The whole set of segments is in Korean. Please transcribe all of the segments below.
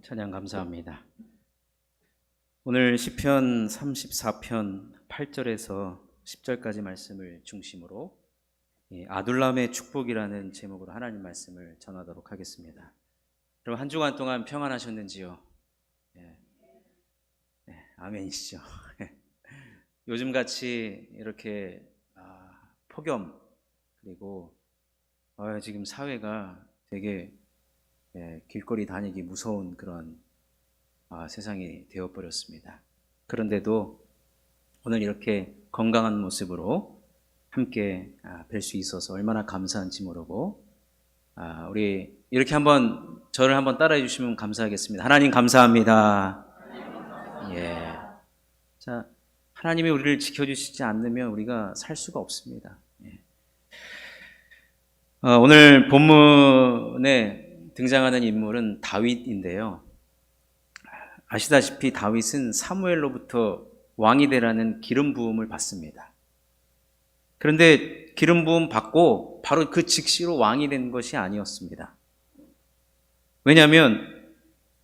찬양 감사합니다. 오늘 시편 34편 8절에서 10절까지 말씀을 중심으로 아둘람의 축복이라는 제목으로 하나님 말씀을 전하도록 하겠습니다. 여러분 한 주간 동안 평안하셨는지요? 네, 아멘이시죠. 요즘같이 이렇게 폭염 그리고 지금 사회가 되게 길거리 다니기 무서운 그런 세상이 되어버렸습니다. 그런데도 오늘 이렇게 건강한 모습으로 함께 뵐 수 있어서 얼마나 감사한지 모르고 우리 이렇게 저를 한번 따라해 주시면 감사하겠습니다. 하나님 감사합니다. 예. 자, 하나님이 우리를 지켜주시지 않으면 우리가 살 수가 없습니다. 예. 오늘 본문에 등장하는 인물은 다윗인데요. 아시다시피 다윗은 사무엘로부터 왕이 되라는 기름 부음을 받습니다. 그런데 기름 부음 받고 바로 그 즉시로 왕이 된 것이 아니었습니다. 왜냐하면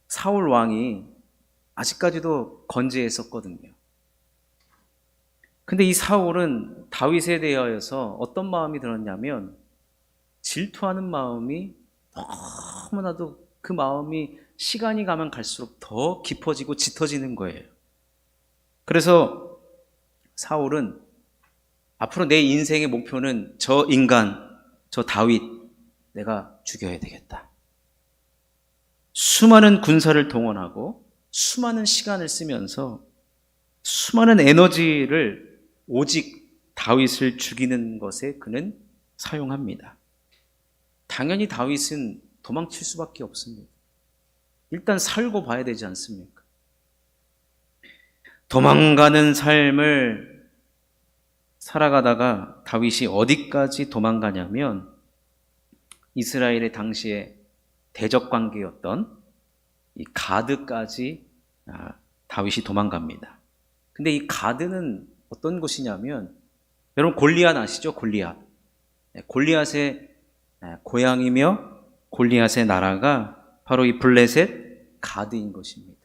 사울 왕이 아직까지도 건재했었거든요. 근데 이 사울은 다윗에 대하여서 어떤 마음이 들었냐면 질투하는 마음이 너무나도 그 마음이 시간이 가면 갈수록 더 깊어지고 짙어지는 거예요. 그래서 사울은 앞으로 내 인생의 목표는 저 인간, 저 다윗 내가 죽여야 되겠다. 수많은 군사를 동원하고 수많은 시간을 쓰면서 수많은 에너지를 오직 다윗을 죽이는 것에 그는 사용합니다. 당연히 다윗은 도망칠 수밖에 없습니다. 일단 살고 봐야 되지 않습니까? 도망가는 삶을 살아가다가 다윗이 어디까지 도망가냐면 이스라엘의 당시에 대적 관계였던 이 가드까지 다윗이 도망갑니다. 근데 이 가드는 어떤 곳이냐면 여러분 골리앗 아시죠? 골리앗. 골리앗의 고향이며 골리앗의 나라가 바로 이 블레셋 가드인 것입니다.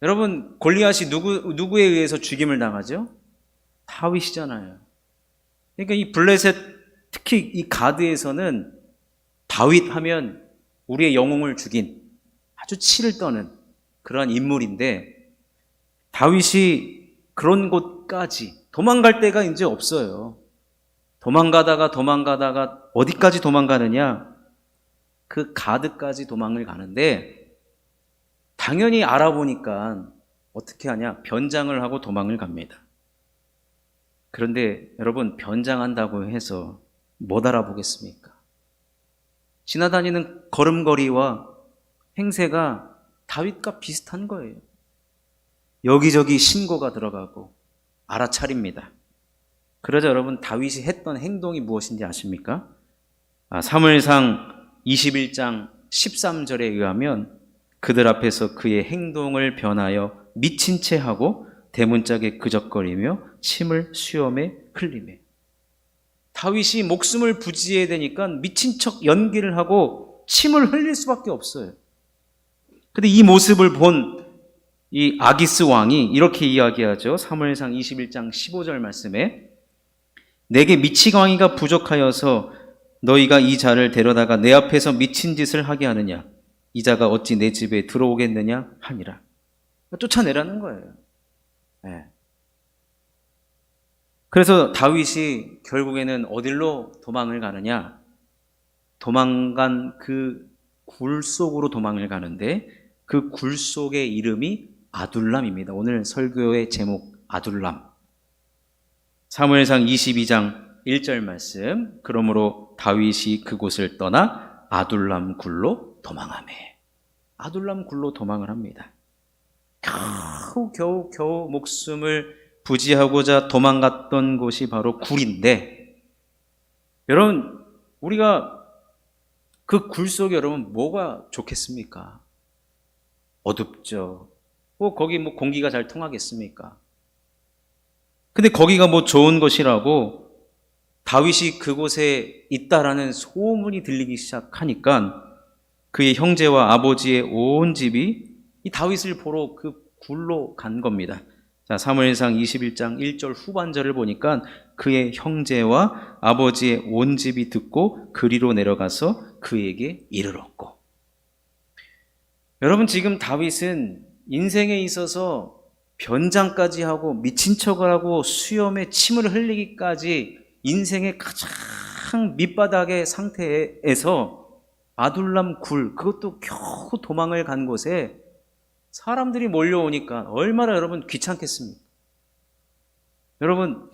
여러분 골리앗이 누구에 의해서 죽임을 당하죠? 다윗이잖아요. 그러니까 이 블레셋 특히 이 가드에서는 다윗 하면 우리의 영웅을 죽인 아주 치를 떠는 그러한 인물인데 다윗이 그런 곳까지 도망갈 데가 이제 없어요. 도망가다가 어디까지 도망가느냐? 그 가드까지 도망을 가는데 당연히 알아보니까 어떻게 하냐? 변장을 하고 도망을 갑니다. 그런데 여러분 변장한다고 해서 못 알아보겠습니까? 지나다니는 걸음걸이와 행세가 다윗과 비슷한 거예요. 여기저기 신고가 들어가고 알아차립니다. 그러자 여러분 다윗이 했던 행동이 무엇인지 아십니까? 사무엘상 21장 13절에 의하면 그들 앞에서 그의 행동을 변하여 미친 채 하고 대문짝에 그적거리며 침을 수염에 흘리며 다윗이 목숨을 부지해야 되니까 미친 척 연기를 하고 침을 흘릴 수밖에 없어요. 근데 이 모습을 본 이 아기스 왕이 이렇게 이야기하죠. 사무엘상 21장 15절 말씀에 내게 미치광이가 부족하여서 너희가 이 자를 데려다가 내 앞에서 미친 짓을 하게 하느냐? 이 자가 어찌 내 집에 들어오겠느냐? 하니라. 쫓아내라는 거예요. 네. 그래서 다윗이 결국에는 어디로 도망을 가느냐? 도망간 그 굴 속으로 도망을 가는데 그 굴 속의 이름이 아둘람입니다. 오늘 설교의 제목 아둘람. 사무엘상 22장 1절 말씀. 그러므로 다윗이 그곳을 떠나 아둘람 굴로 도망하매. 아둘람 굴로 도망을 합니다. 겨우 목숨을 부지하고자 도망갔던 곳이 바로 굴인데 여러분 우리가 그 굴 속에 여러분 뭐가 좋겠습니까? 어둡죠. 거기 공기가 잘 통하겠습니까? 근데 거기가 좋은 것이라고 다윗이 그곳에 있다라는 소문이 들리기 시작하니까 그의 형제와 아버지의 온 집이 이 다윗을 보러 그 굴로 간 겁니다. 자, 사무엘상 21장 1절 후반절을 보니까 그의 형제와 아버지의 온 집이 듣고 그리로 내려가서 그에게 이르렀고. 여러분, 지금 다윗은 인생에 있어서 변장까지 하고 미친 척을 하고 수염에 침을 흘리기까지 인생의 가장 밑바닥의 상태에서 아둘람 굴, 그것도 겨우 도망을 간 곳에 사람들이 몰려오니까 얼마나 여러분 귀찮겠습니까? 여러분,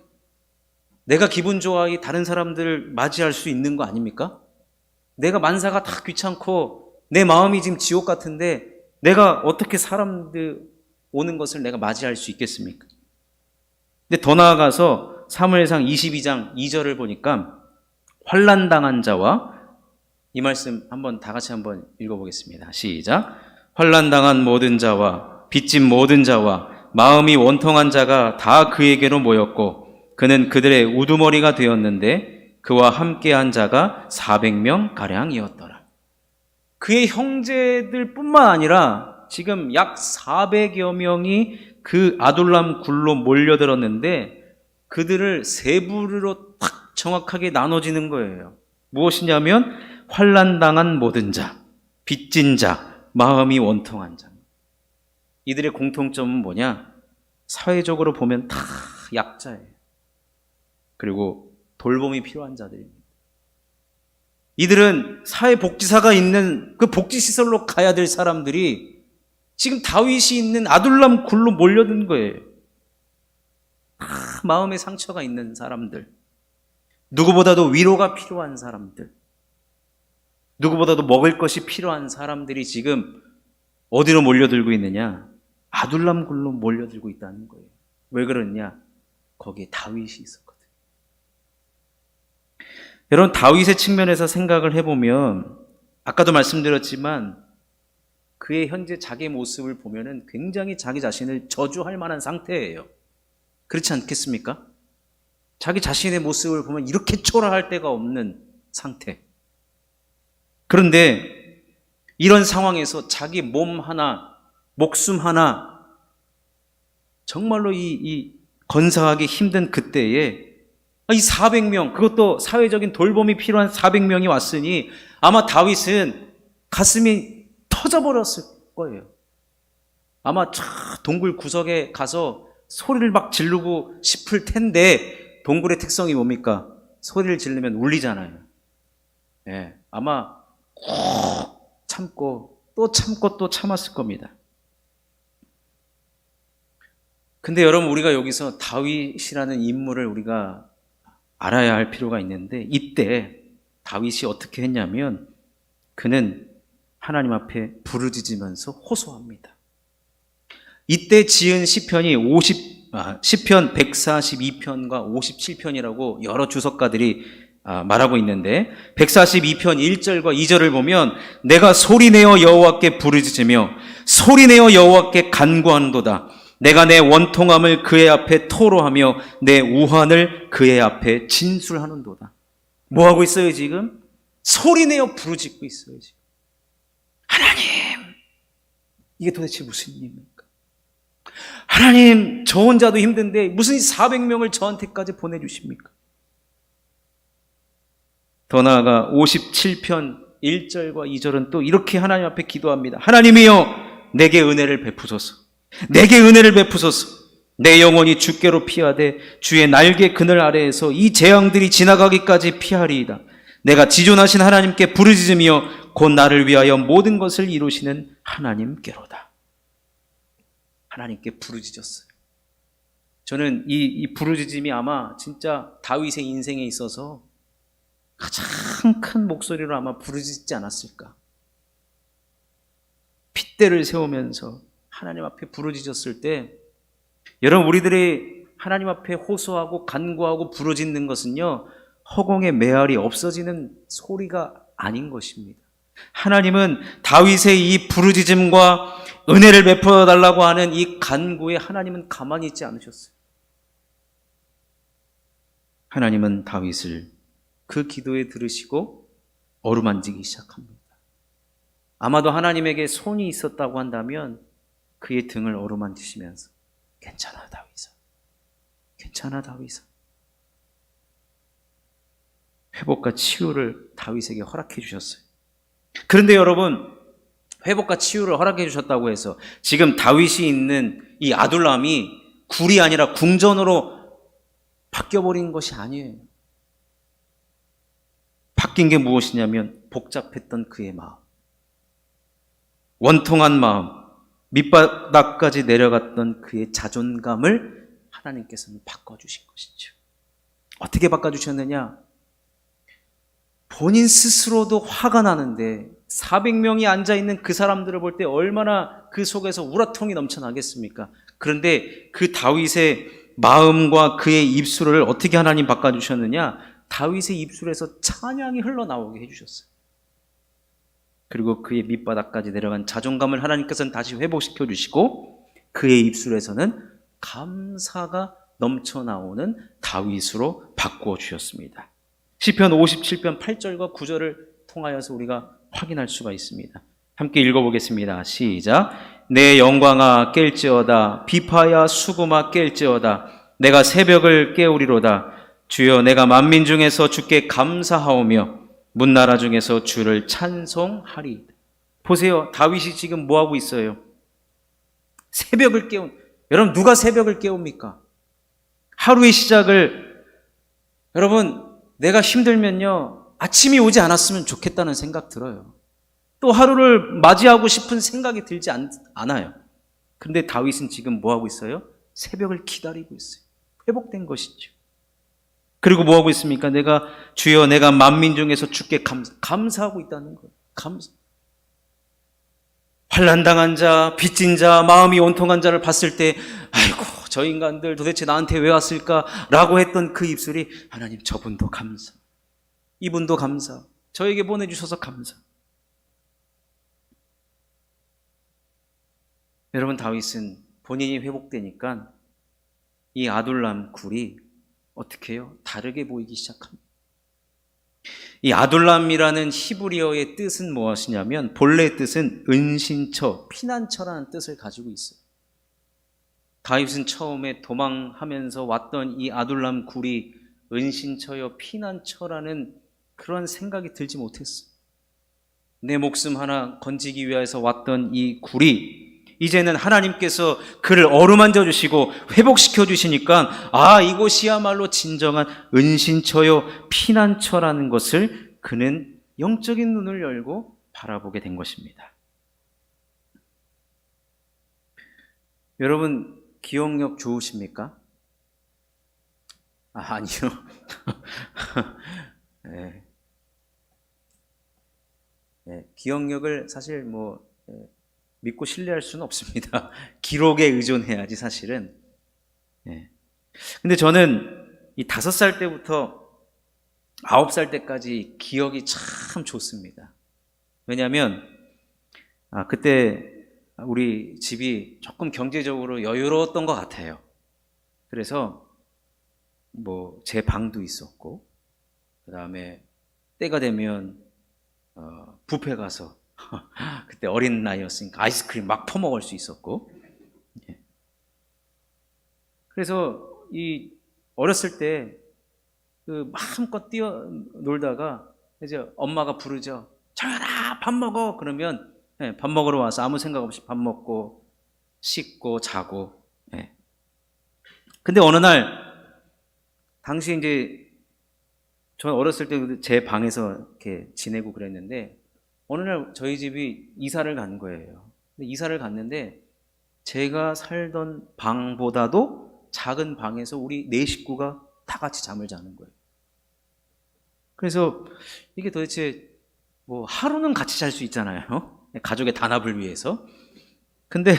내가 기분 좋아하기 다른 사람들을 맞이할 수 있는 거 아닙니까? 내가 만사가 다 귀찮고 내 마음이 지금 지옥 같은데 내가 어떻게 사람들 오는 것을 내가 맞이할 수 있겠습니까? 근데 더 나아가서 사무엘상 22장 2절을 보니까 환난당한 자와, 이 말씀 한번 다 같이 한번 읽어보겠습니다. 시작. 환난당한 모든 자와 빚진 모든 자와 마음이 원통한 자가 다 그에게로 모였고 그는 그들의 우두머리가 되었는데 그와 함께한 자가 400명 가량이었더라. 그의 형제들 뿐만 아니라 지금 약 400여 명이 그 아둘람 굴로 몰려들었는데 그들을 세 부류로 딱 정확하게 나눠지는 거예요. 무엇이냐면 환난당한 모든 자, 빚진 자, 마음이 원통한 자. 이들의 공통점은 뭐냐? 사회적으로 보면 다 약자예요. 그리고 돌봄이 필요한 자들입니다. 이들은 사회복지사가 있는 그 복지시설로 가야 될 사람들이 지금 다윗이 있는 아둘람 굴로 몰려든 거예요. 마음에 상처가 있는 사람들, 누구보다도 위로가 필요한 사람들, 누구보다도 먹을 것이 필요한 사람들이 지금 어디로 몰려들고 있느냐? 아둘람 굴로 몰려들고 있다는 거예요. 왜 그러냐? 거기에 다윗이 있었거든요. 여러분, 다윗의 측면에서 생각을 해보면 아까도 말씀드렸지만 그의 현재 자기 모습을 보면은 굉장히 자기 자신을 저주할 만한 상태예요. 그렇지 않겠습니까? 자기 자신의 모습을 보면 이렇게 초라할 데가 없는 상태. 그런데 이런 상황에서 자기 몸 하나, 목숨 하나, 정말로 이 건사하기 힘든 그때에 이 400명, 그것도 사회적인 돌봄이 필요한 400명이 왔으니 아마 다윗은 가슴이 터져버렸을 거예요. 아마 저 동굴 구석에 가서 소리를 막 지르고 싶을 텐데, 동굴의 특성이 뭡니까? 소리를 지르면 울리잖아요. 예, 아마 꾹 참고 또 참고 또 참았을 겁니다. 근데 여러분, 우리가 여기서 다윗이라는 인물을 우리가 알아야 할 필요가 있는데, 이때 다윗이 어떻게 했냐면 그는 하나님 앞에 부르짖으면서 호소합니다. 이때 지은 시편이 시편 142편과 57편이라고 여러 주석가들이 말하고 있는데, 142편 1절과 2절을 보면 내가 소리내어 여호와께 부르짖으며 소리내어 여호와께 간구하는도다. 내가 내 원통함을 그의 앞에 토로하며 내 우환을 그의 앞에 진술하는도다. 뭐 하고 있어요 지금? 소리내어 부르짖고 있어요 지금. 하나님, 이게 도대체 무슨 일입니까? 하나님, 저 혼자도 힘든데 무슨 400명을 저한테까지 보내주십니까? 더 나아가 57편 1절과 2절은 또 이렇게 하나님 앞에 기도합니다. 하나님이여, 내게 은혜를 베푸소서. 내게 은혜를 베푸소서. 내 영혼이 주께로 피하되 주의 날개 그늘 아래에서 이 재앙들이 지나가기까지 피하리이다. 내가 지존하신 하나님께 부르짖으며 곧 나를 위하여 모든 것을 이루시는 하나님께로다. 하나님께 부르짖었어요. 저는 이 부르짖음이 아마 진짜 다윗의 인생에 있어서 가장 큰 목소리로 아마 부르짖지 않았을까. 핏대를 세우면서 하나님 앞에 부르짖었을 때, 여러분, 우리들이 하나님 앞에 호소하고 간구하고 부르짖는 것은요, 허공에 메아리 없어지는 소리가 아닌 것입니다. 하나님은 다윗의 이 부르짖음과 은혜를 베풀어 달라고 하는 이 간구에 하나님은 가만히 있지 않으셨어요. 하나님은 다윗을 그 기도에 들으시고 어루만지기 시작합니다. 아마도 하나님에게 손이 있었다고 한다면 그의 등을 어루만지시면서 괜찮아 다윗아, 괜찮아 다윗아. 회복과 치유를 다윗에게 허락해 주셨어요. 그런데 여러분, 회복과 치유를 허락해 주셨다고 해서 지금 다윗이 있는 이 아둘람이 굴이 아니라 궁전으로 바뀌어버린 것이 아니에요. 바뀐 게 무엇이냐면 복잡했던 그의 마음, 원통한 마음, 밑바닥까지 내려갔던 그의 자존감을 하나님께서는 바꿔주신 것이죠. 어떻게 바꿔주셨느냐? 본인 스스로도 화가 나는데 400명이 앉아있는 그 사람들을 볼 때 얼마나 그 속에서 우라통이 넘쳐나겠습니까? 그런데 그 다윗의 마음과 그의 입술을 어떻게 하나님 바꿔주셨느냐? 다윗의 입술에서 찬양이 흘러나오게 해주셨어요. 그리고 그의 밑바닥까지 내려간 자존감을 하나님께서는 다시 회복시켜 주시고 그의 입술에서는 감사가 넘쳐나오는 다윗으로 바꾸어 주셨습니다. 시편 57편 8절과 9절을 통하여서 우리가 확인할 수가 있습니다. 함께 읽어보겠습니다. 시작. 내 영광아 깰지어다, 비파야 수금아 깰지어다, 내가 새벽을 깨우리로다. 주여, 내가 만민 중에서 주께 감사하오며 문나라 중에서 주를 찬송하리. 보세요, 다윗이 지금 뭐하고 있어요? 새벽을 깨운, 여러분 누가 새벽을 깨웁니까? 하루의 시작을, 여러분 내가 힘들면요 아침이 오지 않았으면 좋겠다는 생각 들어요. 또 하루를 맞이하고 싶은 생각이 들지 않아요. 그런데 다윗은 지금 뭐하고 있어요? 새벽을 기다리고 있어요. 회복된 것이죠. 그리고 뭐하고 있습니까? 주여, 내가 만민 중에서 주께 감사하고 있다는 거예요. 감사. 환난당한 자, 빚진 자, 마음이 온통한 자를 봤을 때 아이고 저 인간들 도대체 나한테 왜 왔을까? 라고 했던 그 입술이 하나님 저분도 감사, 이분도 감사, 저에게 보내주셔서 감사. 여러분, 다윗은 본인이 회복되니까 이 아둘람 굴이 어떻게 해요? 다르게 보이기 시작합니다. 이 아둘람이라는 히브리어의 뜻은 무엇이냐면 본래 뜻은 은신처, 피난처라는 뜻을 가지고 있어요. 다윗은 처음에 도망하면서 왔던 이 아둘람 굴이 은신처여 피난처라는 그런 생각이 들지 못했어요. 내 목숨 하나 건지기 위해서 왔던 이 굴이 이제는 하나님께서 그를 어루만져 주시고 회복시켜 주시니까 이곳이야말로 진정한 은신처요 피난처라는 것을 그는 영적인 눈을 열고 바라보게 된 것입니다. 여러분 기억력 좋으십니까? 아니요. 네. 네, 기억력을 사실 믿고 신뢰할 수는 없습니다. 기록에 의존해야지 사실은. 근데 저는 이 5살 때부터 9살 때까지 기억이 참 좋습니다. 왜냐하면 그때 우리 집이 조금 경제적으로 여유로웠던 것 같아요. 그래서 제 방도 있었고, 그 다음에 때가 되면 뷔페 가서 그때 어린 나이였으니까 아이스크림 막 퍼먹을 수 있었고, 그래서 이 어렸을 때 그 마음껏 뛰어놀다가 이제 엄마가 부르죠. 정연아 밥 먹어. 그러면 밥 먹으러 와서 아무 생각 없이 밥 먹고 씻고 자고. 근데 어느 날 당시 이제 저는 어렸을 때 제 방에서 이렇게 지내고 그랬는데 어느 날 저희 집이 이사를 간 거예요. 이사를 갔는데 제가 살던 방보다도 작은 방에서 우리 4식구가 다 같이 잠을 자는 거예요. 그래서 이게 도대체 하루는 같이 잘 수 있잖아요. 가족의 단합을 위해서. 근데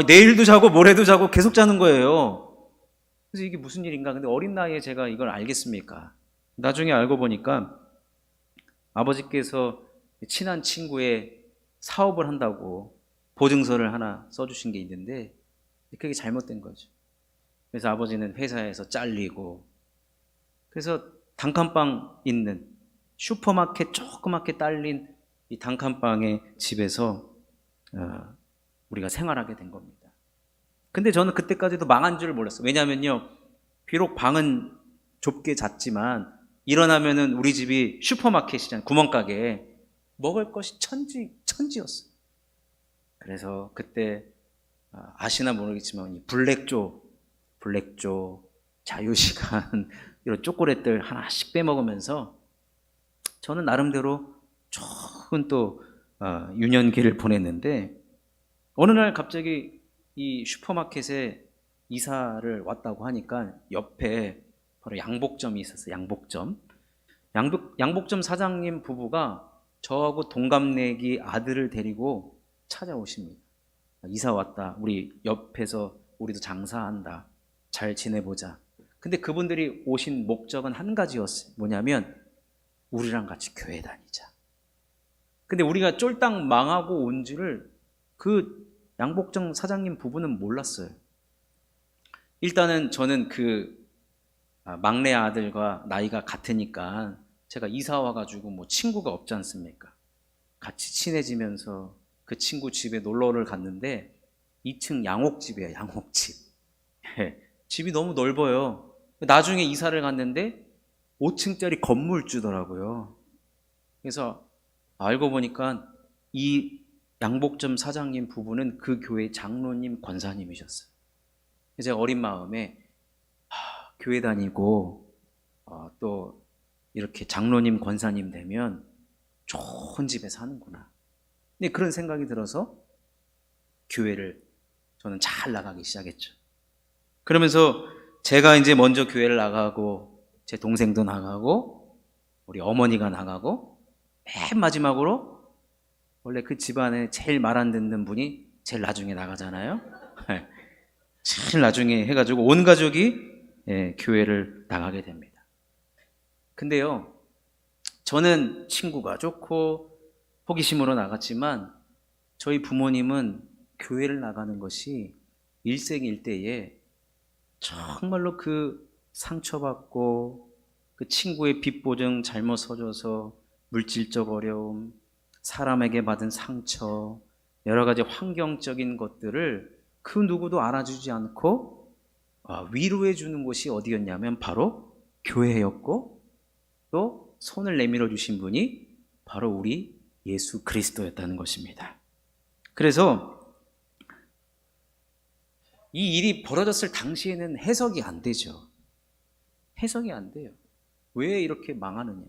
내일도 자고 모레도 자고 계속 자는 거예요. 그래서 이게 무슨 일인가. 근데 어린 나이에 제가 이걸 알겠습니까? 나중에 알고 보니까 아버지께서 친한 친구의 사업을 한다고 보증서를 하나 써주신 게 있는데 그게 잘못된 거죠. 그래서 아버지는 회사에서 잘리고, 그래서 단칸방 있는 슈퍼마켓 조그맣게 딸린 이 단칸방의 집에서 우리가 생활하게 된 겁니다. 근데 저는 그때까지도 망한 줄 몰랐어요. 왜냐하면요, 비록 방은 좁게 잤지만 일어나면은 우리 집이 슈퍼마켓이잖아요. 구멍가게. 먹을 것이 천지였어요. 그래서 그때 아시나 모르겠지만 이 블랙조, 자유시간 이런 초콜릿들 하나씩 빼먹으면서 저는 나름대로 좋은 또 유년기를 보냈는데, 어느 날 갑자기 이 슈퍼마켓에 이사를 왔다고 하니까 옆에 바로 양복점이 있었어요. 양복점 사장님 부부가 저하고 동갑내기 아들을 데리고 찾아오십니다. 이사 왔다. 우리 옆에서 우리도 장사한다. 잘 지내보자. 근데 그분들이 오신 목적은 한 가지였어요. 뭐냐면 우리랑 같이 교회 다니자. 근데 우리가 쫄딱 망하고 온 줄을 그 양복점 사장님 부부는 몰랐어요. 일단은 저는 그 막내 아들과 나이가 같으니까 제가 이사 와가지고 뭐 친구가 없지 않습니까? 같이 친해지면서 그 친구 집에 놀러를 갔는데 2층 양옥집이에요. 양옥집. 집이 너무 넓어요. 나중에 이사를 갔는데 5층짜리 건물주더라고요. 그래서 알고 보니까 이 양복점 사장님 부부는 그 교회 장로님, 권사님이셨어요. 제가 어린 마음에 교회 다니고 또 이렇게 장로님, 권사님 되면 좋은 집에 사는구나. 근데 그런 생각이 들어서 교회를 저는 잘 나가기 시작했죠. 그러면서 제가 이제 먼저 교회를 나가고 제 동생도 나가고 우리 어머니가 나가고 맨 마지막으로 원래 그 집안에 제일 말 안 듣는 분이 제일 나중에 나가잖아요. 제일 나중에 해가지고 온 가족이 교회를 나가게 됩니다. 근데요, 저는 친구가 좋고 호기심으로 나갔지만 저희 부모님은 교회를 나가는 것이 일생일대에 정말로 그 상처받고 그 친구의 빚보증 잘못 서줘서 물질적 어려움, 사람에게 받은 상처, 여러 가지 환경적인 것들을 그 누구도 알아주지 않고 위로해 주는 곳이 어디였냐면 바로 교회였고, 또 손을 내밀어 주신 분이 바로 우리 예수 그리스도였다는 것입니다. 그래서 이 일이 벌어졌을 당시에는 해석이 안 되죠. 해석이 안 돼요. 왜 이렇게 망하느냐.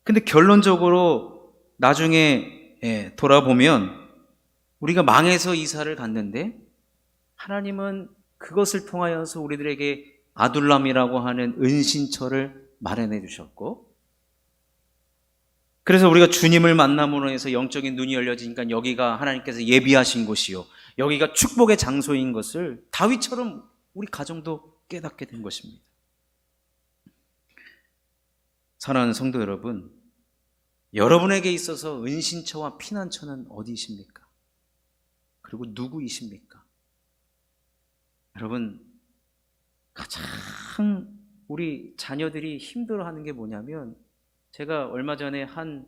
근데 결론적으로 나중에 돌아보면 우리가 망해서 이사를 갔는데 하나님은 그것을 통하여서 우리들에게 아둘람이라고 하는 은신처를 마련해 주셨고, 그래서 우리가 주님을 만남으로 해서 영적인 눈이 열려지니까 여기가 하나님께서 예비하신 곳이요, 여기가 축복의 장소인 것을 다윗처럼 우리 가정도 깨닫게 된 것입니다. 사랑하는 성도 여러분, 여러분에게 있어서 은신처와 피난처는 어디이십니까? 그리고 누구이십니까? 여러분, 가장 우리 자녀들이 힘들어하는 게 뭐냐면, 제가 얼마 전에 한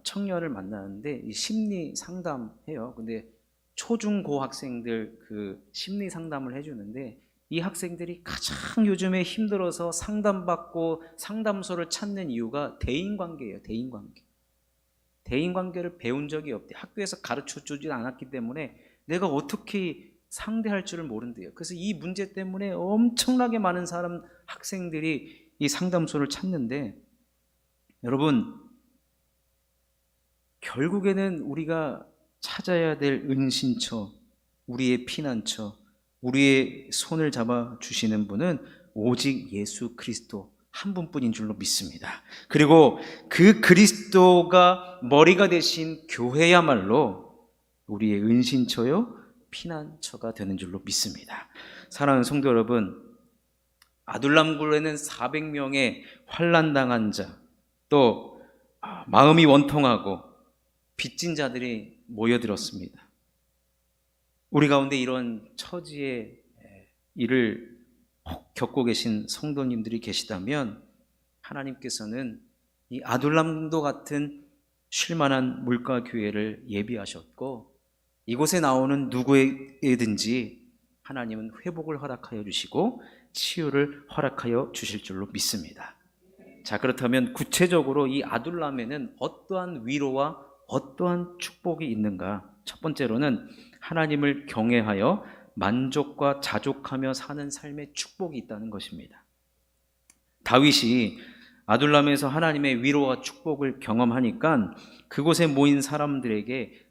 청년을 만나는데 이 심리 상담해요. 근데 초중고 학생들 그 심리 상담을 해주는데 이 학생들이 가장 요즘에 힘들어서 상담받고 상담소를 찾는 이유가 대인관계예요. 대인관계를 배운 적이 없대. 학교에서 가르쳐주지 않았기 때문에 내가 어떻게 상대할 줄을 모른대요. 그래서 이 문제 때문에 엄청나게 많은 학생들이 이 상담소를 찾는데, 여러분, 결국에는 우리가 찾아야 될 은신처, 우리의 피난처, 우리의 손을 잡아주시는 분은 오직 예수 그리스도 한 분뿐인 줄로 믿습니다. 그리고 그 그리스도가 머리가 되신 교회야말로 우리의 은신처요, 피난처가 되는 줄로 믿습니다. 사랑하는 성도 여러분, 아둘람굴에는 400명의 환난당한 자, 또 마음이 원통하고 빚진 자들이 모여들었습니다. 우리 가운데 이런 처지의 일을 겪고 계신 성도님들이 계시다면 하나님께서는 이 아둘람도 같은 쉴만한 물가 기회를 예비하셨고 이곳에 나오는 누구에든지 하나님은 회복을 허락하여 주시고 치유를 허락하여 주실 줄로 믿습니다. 자, 그렇다면 구체적으로 이 아둘람에는 어떠한 위로와 어떠한 축복이 있는가? 첫 번째로는 하나님을 경외하여 만족과 자족하며 사는 삶의 축복이 있다는 것입니다. 다윗이 아둘람에서 하나님의 위로와 축복을 경험하니까 그곳에 모인 사람들에게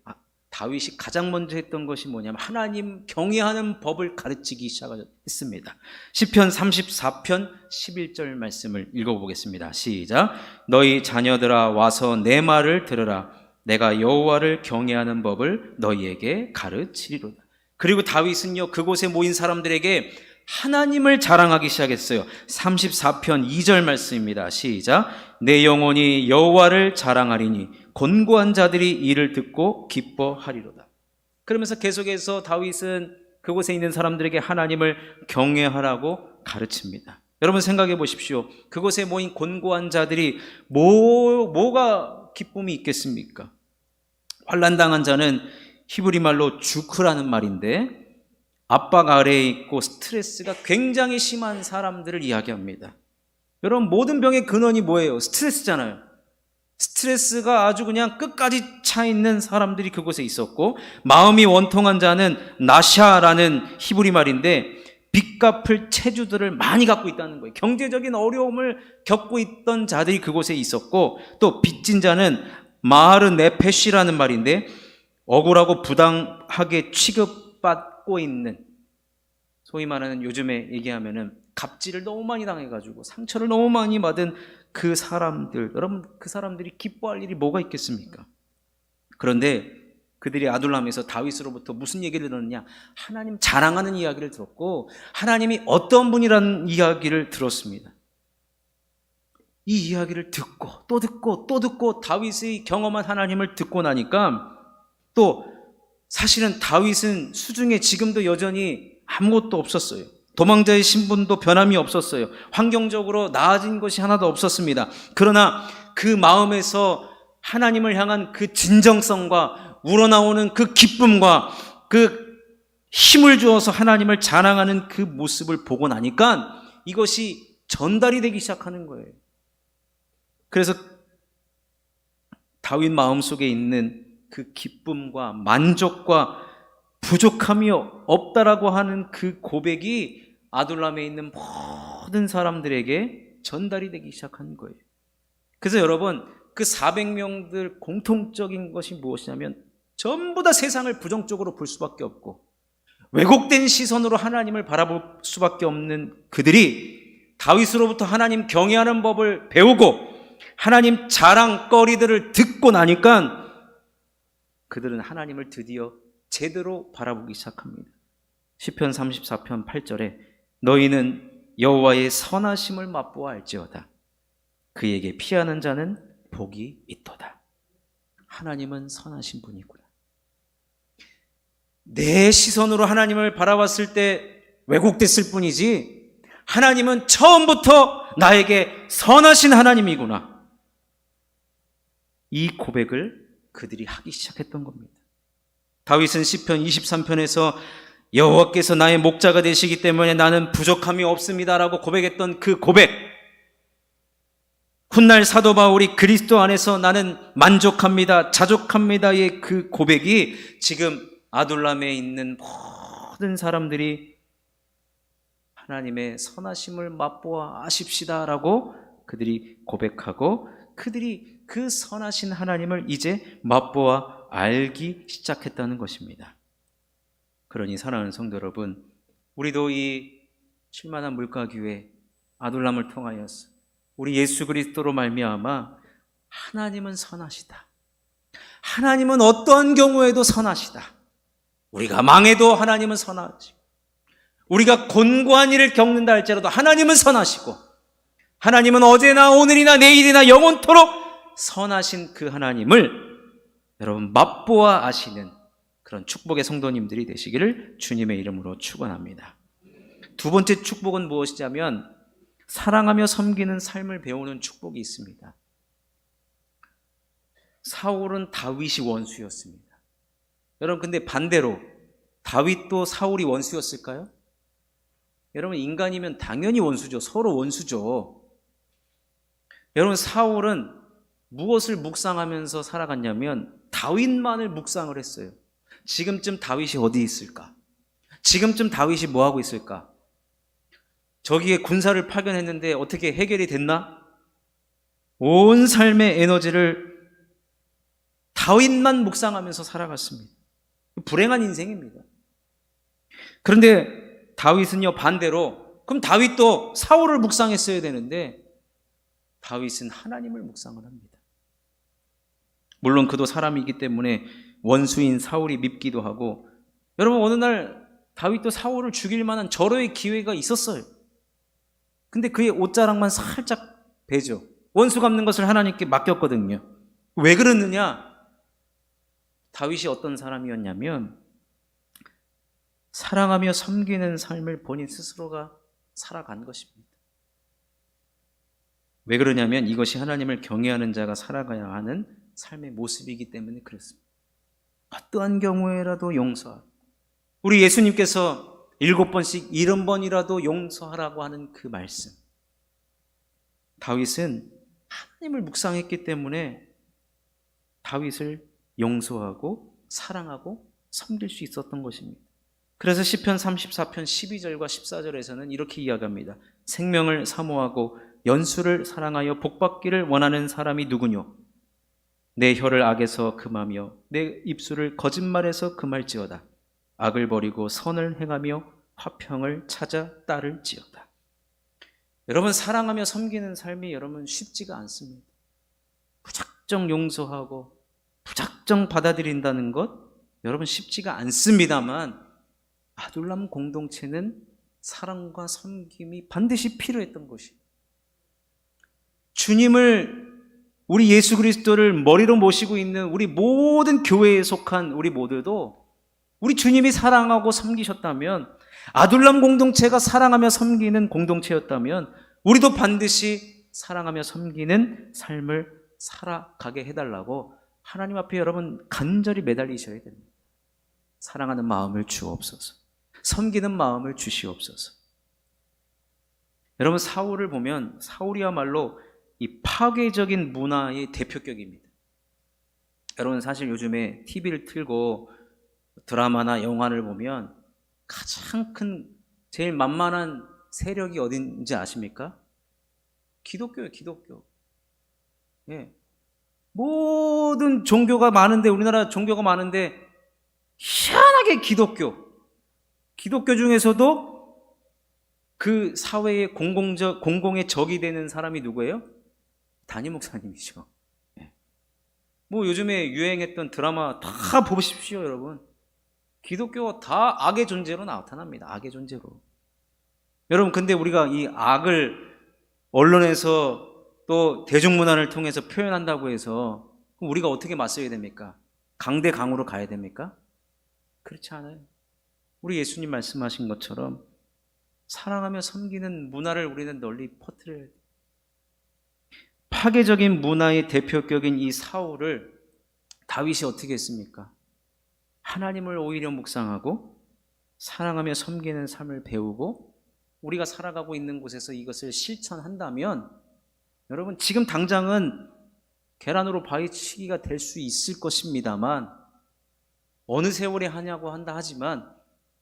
다윗이 가장 먼저 했던 것이 뭐냐면 하나님 경외하는 법을 가르치기 시작했습니다. 시편 34편 11절 말씀을 읽어보겠습니다. 시작. 너희 자녀들아 와서 내 말을 들으라. 내가 여호와를 경외하는 법을 너희에게 가르치리로다. 그리고 다윗은요 그곳에 모인 사람들에게 하나님을 자랑하기 시작했어요. 34편 2절 말씀입니다. 시작. 내 영혼이 여호와를 자랑하리니 곤고한 자들이 이를 듣고 기뻐하리로다. 그러면서 계속해서 다윗은 그곳에 있는 사람들에게 하나님을 경외하라고 가르칩니다. 여러분 생각해 보십시오. 그곳에 모인 곤고한 자들이 뭐가 기쁨이 있겠습니까? 환난당한 자는 히브리 말로 주크라는 말인데 압박 아래에 있고 스트레스가 굉장히 심한 사람들을 이야기합니다. 여러분 모든 병의 근원이 뭐예요? 스트레스잖아요. 스트레스가 아주 그냥 끝까지 차 있는 사람들이 그곳에 있었고 마음이 원통한 자는 나샤라는 히브리 말인데 빚 갚을 체주들을 많이 갖고 있다는 거예요. 경제적인 어려움을 겪고 있던 자들이 그곳에 있었고 또 빚진 자는 마하르 네페시라는 말인데 억울하고 부당하게 취급받고 있는, 소위 말하는 요즘에 얘기하면은 갑질을 너무 많이 당해가지고 상처를 너무 많이 받은 그 사람들, 여러분 그 사람들이 기뻐할 일이 뭐가 있겠습니까? 그런데 그들이 아둘람에서 다윗으로부터 무슨 얘기를 들었느냐? 하나님 자랑하는 이야기를 들었고 하나님이 어떤 분이라는 이야기를 들었습니다. 이 이야기를 듣고 또 듣고 또 듣고 다윗의 경험한 하나님을 듣고 나니까 또 사실은 다윗은 수중에 지금도 여전히 아무것도 없었어요. 도망자의 신분도 변함이 없었어요. 환경적으로 나아진 것이 하나도 없었습니다. 그러나 그 마음에서 하나님을 향한 그 진정성과 우러나오는 그 기쁨과 그 힘을 주어서 하나님을 자랑하는 그 모습을 보고 나니까 이것이 전달이 되기 시작하는 거예요. 그래서 다윗 마음속에 있는 그 기쁨과 만족과 부족함이 없다라고 하는 그 고백이 아둘람에 있는 모든 사람들에게 전달이 되기 시작한 거예요. 그래서 여러분 그 400명들 공통적인 것이 무엇이냐면 전부 다 세상을 부정적으로 볼 수밖에 없고 왜곡된 시선으로 하나님을 바라볼 수밖에 없는 그들이 다윗으로부터 하나님 경외하는 법을 배우고 하나님 자랑거리들을 듣고 나니까 그들은 하나님을 드디어 제대로 바라보기 시작합니다. 시편 34편 8절에 너희는 여호와의 선하심을 맛보아 알지어다. 그에게 피하는 자는 복이 있도다. 하나님은 선하신 분이구나. 내 시선으로 하나님을 바라봤을 때 왜곡됐을 뿐이지 하나님은 처음부터 나에게 선하신 하나님이구나. 이 고백을 그들이 하기 시작했던 겁니다. 다윗은 시편 23편에서 여호와께서 나의 목자가 되시기 때문에 나는 부족함이 없습니다라고 고백했던 그 고백, 훗날 사도 바울이 그리스도 안에서 나는 만족합니다, 자족합니다의 그 고백이 지금 아둘람에 있는 모든 사람들이 하나님의 선하심을 맛보아 아십시다라고 그들이 고백하고 그들이 그 선하신 하나님을 이제 맛보아 알기 시작했다는 것입니다. 그러니 사랑하는 성도 여러분, 우리도 이 쉴만한 물가교회 아둘람을 통하여서 우리 예수 그리스도로 말미암아 하나님은 선하시다, 하나님은 어떠한 경우에도 선하시다, 우리가 망해도 하나님은 선하시고 우리가 곤고한 일을 겪는다 할지라도 하나님은 선하시고 하나님은 어제나 오늘이나 내일이나 영원토록 선하신 그 하나님을 여러분 맛보아 아시는 그런 축복의 성도님들이 되시기를 주님의 이름으로 축원합니다. 두 번째 축복은 무엇이냐면 사랑하며 섬기는 삶을 배우는 축복이 있습니다. 사울은 다윗이 원수였습니다. 여러분, 근데 반대로 다윗도 사울이 원수였을까요? 여러분, 인간이면 당연히 원수죠. 서로 원수죠. 여러분, 사울은 무엇을 묵상하면서 살아갔냐면 다윗만을 묵상을 했어요. 지금쯤 다윗이 어디 있을까? 지금쯤 다윗이 뭐 하고 있을까? 저기에 군사를 파견했는데 어떻게 해결이 됐나? 온 삶의 에너지를 다윗만 묵상하면서 살아갔습니다. 불행한 인생입니다. 그런데 다윗은요, 반대로, 그럼 다윗도 사울을 묵상했어야 되는데 다윗은 하나님을 묵상을 합니다. 물론 그도 사람이기 때문에 원수인 사울이 밉기도 하고, 여러분, 어느 날 다윗도 사울을 죽일 만한 절호의 기회가 있었어요. 근데 그의 옷자락만 살짝 베죠. 원수 갚는 것을 하나님께 맡겼거든요. 왜 그랬느냐? 다윗이 어떤 사람이었냐면 사랑하며 섬기는 삶을 본인 스스로가 살아간 것입니다. 왜 그러냐면 이것이 하나님을 경외하는 자가 살아가야 하는 삶의 모습이기 때문에 그렇습니다. 어떠한 경우에라도 용서하고, 우리 예수님께서 7번씩 70번이라도 용서하라고 하는 그 말씀, 다윗은 하나님을 묵상했기 때문에 다윗을 용서하고 사랑하고 섬길 수 있었던 것입니다. 그래서 시편 34편 12절과 14절에서는 이렇게 이야기합니다. 생명을 사모하고 연수를 사랑하여 복받기를 원하는 사람이 누구뇨? 내 혀를 악에서 금하며 내 입술을 거짓말에서 금할지어다. 악을 버리고 선을 행하며 화평을 찾아 따를지어다. 여러분, 사랑하며 섬기는 삶이 여러분 쉽지가 않습니다. 무작정 용서하고 무작정 받아들인다는 것 여러분 쉽지가 않습니다만, 아둘람 공동체는 사랑과 섬김이 반드시 필요했던 것이, 주님을, 우리 예수 그리스도를 머리로 모시고 있는 우리 모든 교회에 속한 우리 모두도 우리 주님이 사랑하고 섬기셨다면, 아둘람 공동체가 사랑하며 섬기는 공동체였다면 우리도 반드시 사랑하며 섬기는 삶을 살아가게 해달라고 하나님 앞에 여러분 간절히 매달리셔야 됩니다. 사랑하는 마음을 주옵소서. 섬기는 마음을 주시옵소서. 여러분, 사울을 보면 사울이야말로 이 파괴적인 문화의 대표격입니다. 여러분, 사실 요즘에 TV를 틀고 드라마나 영화를 보면 가장 큰, 제일 만만한 세력이 어딘지 아십니까? 기독교예요, 기독교. 예. 모든 종교가 많은데, 우리나라 종교가 많은데 희한하게 기독교 중에서도 그 사회의 공공의 적이 되는 사람이 누구예요? 담임 목사님이죠. 예. 뭐 요즘에 유행했던 드라마 다 보십시오, 여러분. 기독교가 다 악의 존재로 나타납니다. 악의 존재로. 여러분, 근데 우리가 이 악을 언론에서 또 대중문화를 통해서 표현한다고 해서 그럼 우리가 어떻게 맞서야 됩니까? 강대강으로 가야 됩니까? 그렇지 않아요. 우리 예수님 말씀하신 것처럼 사랑하며 섬기는 문화를 우리는 널리 퍼뜨려야 돼요. 파괴적인 문화의 대표격인 이 사울을 다윗이 어떻게 했습니까? 하나님을 오히려 묵상하고 사랑하며 섬기는 삶을 배우고 우리가 살아가고 있는 곳에서 이것을 실천한다면, 여러분, 지금 당장은 계란으로 바위치기가 될 수 있을 것입니다만, 어느 세월에 하냐고 한다 하지만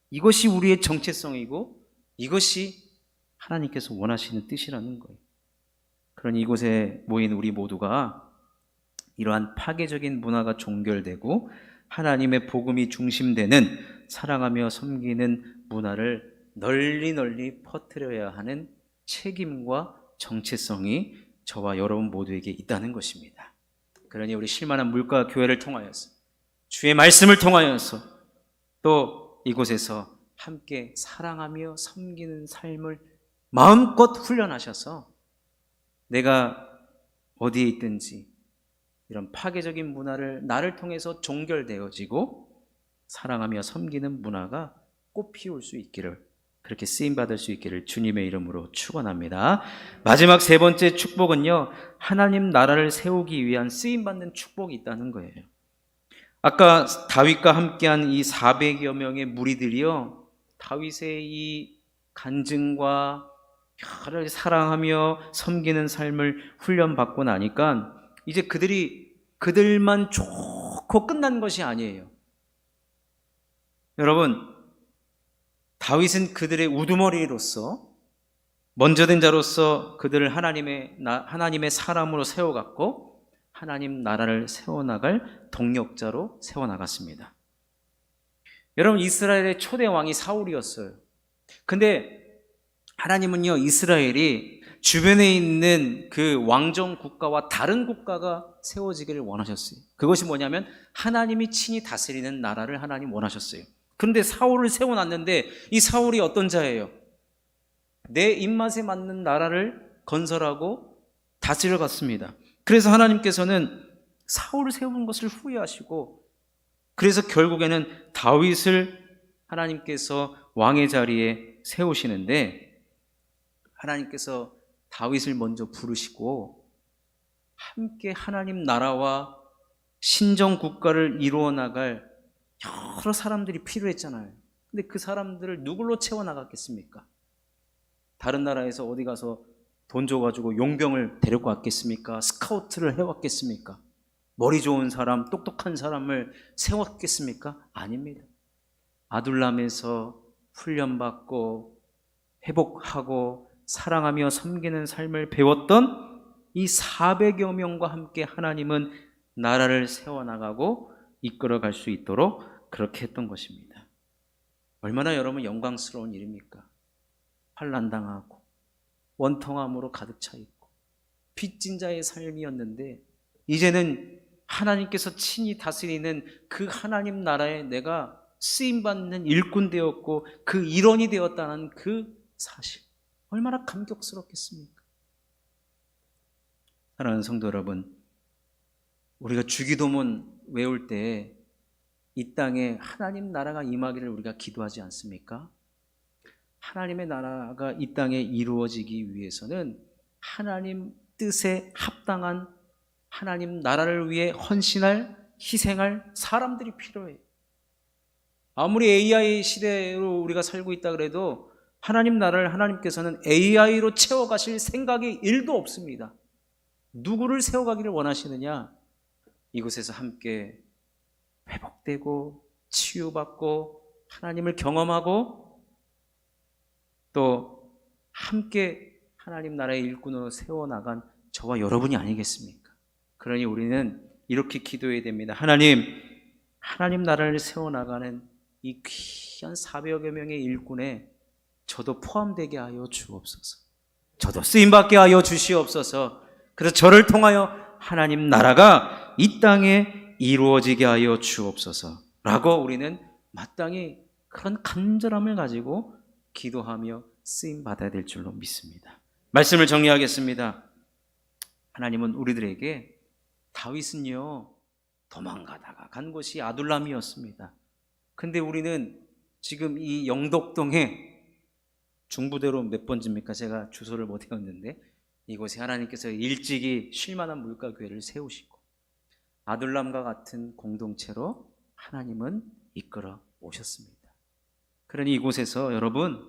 이것이 우리의 정체성이고 이것이 하나님께서 원하시는 뜻이라는 거예요. 그러니 이곳에 모인 우리 모두가 이러한 파괴적인 문화가 종결되고 하나님의 복음이 중심되는 사랑하며 섬기는 문화를 널리 퍼뜨려야 하는 책임과 정체성이 저와 여러분 모두에게 있다는 것입니다. 그러니 우리 실만한 물가 교회를 통하여서, 주의 말씀을 통하여서 또 이곳에서 함께 사랑하며 섬기는 삶을 마음껏 훈련하셔서 내가 어디에 있든지 이런 파괴적인 문화를 나를 통해서 종결되어지고 사랑하며 섬기는 문화가 꽃피울 수 있기를 그렇게 쓰임받을 수 있기를 주님의 이름으로 축원합니다. 마지막 세 번째 축복은요, 하나님 나라를 세우기 위한 쓰임받는 축복이 있다는 거예요. 아까 다윗과 함께한 이 400여 명의 무리들이요, 다윗의 이 간증과 여러 사랑하며 섬기는 삶을 훈련받고 나니까 이제 그들만 좋고 끝난 것이 아니에요. 여러분, 다윗은 그들의 우두머리로서 먼저 된 자로서 그들을 하나님의 사람으로 세워갔고 하나님 나라를 세워나갈 동력자로 세워나갔습니다. 여러분, 이스라엘의 초대 왕이 사울이었어요. 근데 하나님은요, 이스라엘이 주변에 있는 그 왕정 국가와 다른 국가가 세워지기를 원하셨어요. 그것이 뭐냐면 하나님이 친히 다스리는 나라를 하나님 원하셨어요. 그런데 사울을 세워놨는데 이 사울이 어떤 자예요? 내 입맛에 맞는 나라를 건설하고 다스려 갔습니다. 그래서 하나님께서는 사울을 세운 것을 후회하시고, 그래서 결국에는 다윗을 하나님께서 왕의 자리에 세우시는데, 하나님께서 다윗을 먼저 부르시고 함께 하나님 나라와 신정 국가를 이루어 나갈 여러 사람들이 필요했잖아요. 근데 그 사람들을 누굴로 채워나갔겠습니까? 다른 나라에서 어디 가서 돈 줘가지고 용병을 데리고 왔겠습니까? 스카우트를 해왔겠습니까? 머리 좋은 사람, 똑똑한 사람을 세웠겠습니까? 아닙니다. 아둘람에서 훈련받고 회복하고 사랑하며 섬기는 삶을 배웠던 이 400여 명과 함께 하나님은 나라를 세워나가고 이끌어갈 수 있도록 그렇게 했던 것입니다. 얼마나 여러분 영광스러운 일입니까? 환난당하고 원통함으로 가득 차 있고 빚진 자의 삶이었는데 이제는 하나님께서 친히 다스리는 그 하나님 나라에 내가 쓰임받는 일꾼 되었고 그 일원이 되었다는 그 사실, 얼마나 감격스럽겠습니까? 사랑하는 성도 여러분, 우리가 주기도문 외울 때 이 땅에 하나님 나라가 임하기를 우리가 기도하지 않습니까? 하나님의 나라가 이 땅에 이루어지기 위해서는 하나님 뜻에 합당한 하나님 나라를 위해 헌신할, 희생할 사람들이 필요해요. 아무리 AI 시대로 우리가 살고 있다 그래도 하나님 나라를 하나님께서는 AI로 채워가실 생각이 1도 없습니다. 누구를 세워가기를 원하시느냐? 이곳에서 함께 회복되고 치유받고 하나님을 경험하고 또 함께 하나님 나라의 일꾼으로 세워나간 저와 여러분이 아니겠습니까? 그러니 우리는 이렇게 기도해야 됩니다. 하나님 나라를 세워나가는 이 귀한 400여 명의 일꾼에 저도 포함되게 하여 주옵소서. 저도 쓰임받게 하여 주시옵소서. 그래서 저를 통하여 하나님 나라가 이 땅에 이루어지게 하여 주옵소서 라고 우리는 마땅히 그런 간절함을 가지고 기도하며 쓰임받아야 될 줄로 믿습니다. 말씀을 정리하겠습니다. 하나님은 우리들에게 다윗은요 도망가다가 간 곳이 아둘람이었습니다. 근데 우리는 지금 이 영덕동에 중부대로 몇 번째입니까? 제가 주소를 못 외웠는데 이곳에 하나님께서 일찍이 쉴만한 물가교회를 세우시고 아둘람과 같은 공동체로 하나님은 이끌어 오셨습니다. 그러니 이곳에서 여러분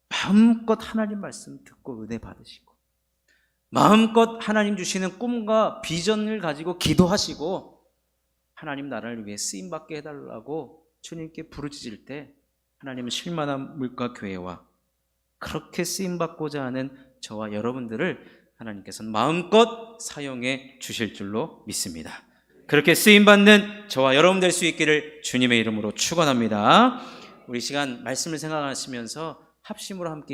마음껏 하나님 말씀 듣고 은혜 받으시고 마음껏 하나님 주시는 꿈과 비전을 가지고 기도하시고 하나님 나라를 위해 쓰임받게 해달라고 주님께 부르짖을 때 하나님은 쉴만한 물가교회와 그렇게 쓰임받고자 하는 저와 여러분들을 하나님께서는 마음껏 사용해 주실 줄로 믿습니다. 그렇게 쓰임받는 저와 여러분 될 수 있기를 주님의 이름으로 축원합니다. 우리 시간 말씀을 생각하시면서 합심으로 함께